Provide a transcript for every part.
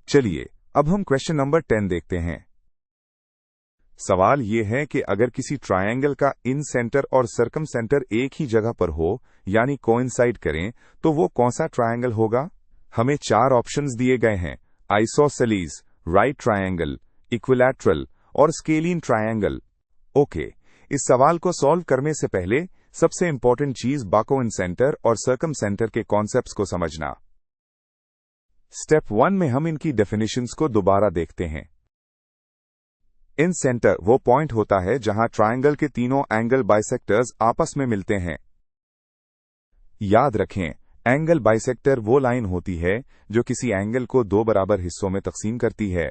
चलिए अब हम क्वेश्चन नंबर 10 देखते हैं। सवाल ये है कि अगर किसी ट्रायंगल का इन सेंटर और सर्कम सेंटर एक ही जगह पर हो यानी कोइंसाइड करें तो वो कौन सा ट्रायंगल होगा। हमें 4 ऑप्शंस दिए गए हैं, आइसोसेलीज, राइट ट्रायंगल, इक्विलैटरल और स्केलीन ट्रायंगल। ओके, इस सवाल को सॉल्व करने से पहले सबसे इंपॉर्टेंट चीज बाकोइन सेंटर और सर्कम सेंटर के कॉन्सेप्ट्स को समझना। स्टेप 1 में हम इनकी डेफिनेशंस को दोबारा देखते हैं। इन सेंटर वो पॉइंट होता है जहां ट्रायंगल के तीनों एंगल बाइसेक्टर्स आपस में मिलते हैं। याद रखें, एंगल बाइसेक्टर वो लाइन होती है जो किसी एंगल को 2 बराबर हिस्सों में तकसीम करती है।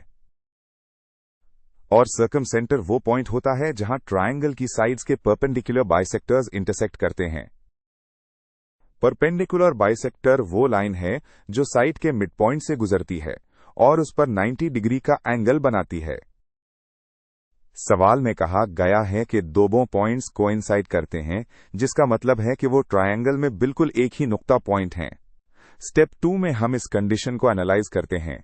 और सर्कम सेंटर वो पॉइंट होता है जहां ट्रायंगल की साइड्स के परपेंडिकुलर बाइसेक्टर्स इंटरसेक्ट करते हैं। परपेंडिकुलर बाइसेक्टर वो लाइन है जो साइड के मिड पॉइंट से गुजरती है और उस पर 90 डिग्री का एंगल बनाती है। सवाल में कहा गया है कि दोनों पॉइंट्स कोइंसाइड करते हैं, जिसका मतलब है कि वो ट्रायंगल में बिल्कुल एक ही नुक्ता पॉइंट हैं। स्टेप 2 में हम इस कंडीशन को एनालाइज करते हैं।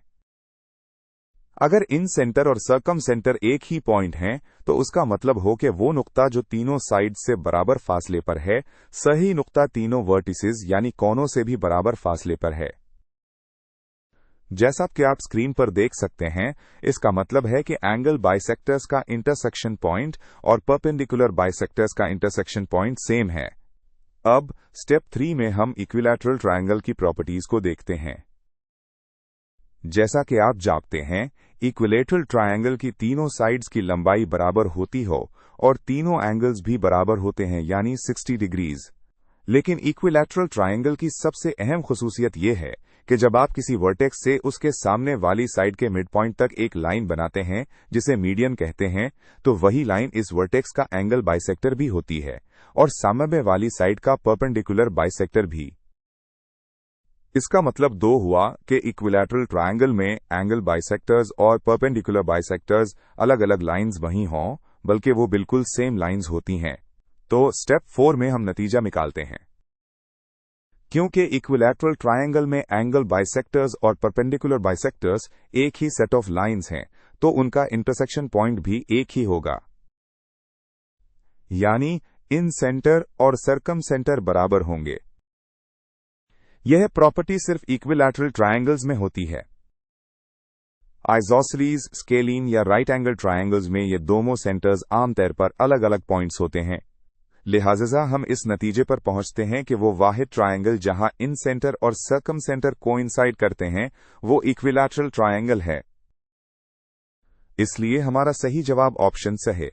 अगर इन सेंटर और सर्कम सेंटर एक ही पॉइंट हैं, तो उसका मतलब हो कि वो नुक्ता जो तीनों साइड से बराबर फासले पर है, सही नुक्ता तीनों वर्टिसेस यानी कोनों से भी बराबर फासले पर है। जैसा कि आप स्क्रीन पर देख सकते हैं, इसका मतलब है कि एंगल बाइसेक्टर्स का इंटरसेक्शन पॉइंट और परपेंडिकुलर बाइसेक्टर्स का इंटरसेक्शन पॉइंट सेम है। अब स्टेप 3 में हम इक्विलैटरल ट्रायंगल की प्रॉपर्टीज को देखते हैं। जैसा कि आप जानते हैं, इक्विलैटरल ट्रायंगल की तीनों साइड्स की लंबाई बराबर होती हो और तीनों एंगल्स भी बराबर होते हैं यानी 60 डिग्रीज। लेकिन इक्विलैटरल ट्रायंगल की सबसे अहम खुसूसियत यह है कि जब आप किसी वर्टेक्स से उसके सामने वाली साइड के मिड पॉइंट तक एक लाइन बनाते हैं जिसे मीडियन कहते हैं, तो वही लाइन इस वर्टेक्स का एंगल बाइसेक्टर भी होती है और सामने वाली साइड का परपेंडिकुलर बाइसेक्टर भी। इसका मतलब 2 हुआ कि इक्विलैटरल ट्रायंगल में एंगल बाइसेक्टर्स और परपेंडिकुलर बाइसेक्टर्स अलग अलग लाइन्स नहीं हों, बल्कि वो बिल्कुल सेम लाइन्स होती हैं। तो स्टेप 4 में हम नतीजा निकालते हैं। क्योंकि इक्विलैटरल ट्रायंगल में एंगल बाइसेक्टर्स और परपेंडिकुलर बाइसेक्टर्स एक ही सेट ऑफ लाइन्स हैं, तो उनका इंटरसेक्शन पॉइंट भी एक ही होगा, यानी इन सेंटर और सर्कम सेंटर बराबर होंगे। यह प्रॉपर्टी सिर्फ इक्विलैटरल ट्रायंगल्स में होती है। आइसोसेलीज, स्केलीन या राइट एंगल ट्रायंगल्स में ये दोनों सेंटर्स आमतौर पर अलग अलग पॉइंट्स होते हैं। लिहाजा हम इस नतीजे पर पहुंचते हैं कि वो वाहिद ट्रायंगल जहां इन सेंटर और सर्कम सेंटर कोइंसाइड करते हैं, वो इक्विलैटरल ट्रायंगल है। इसलिए हमारा सही जवाब ऑप्शन स है।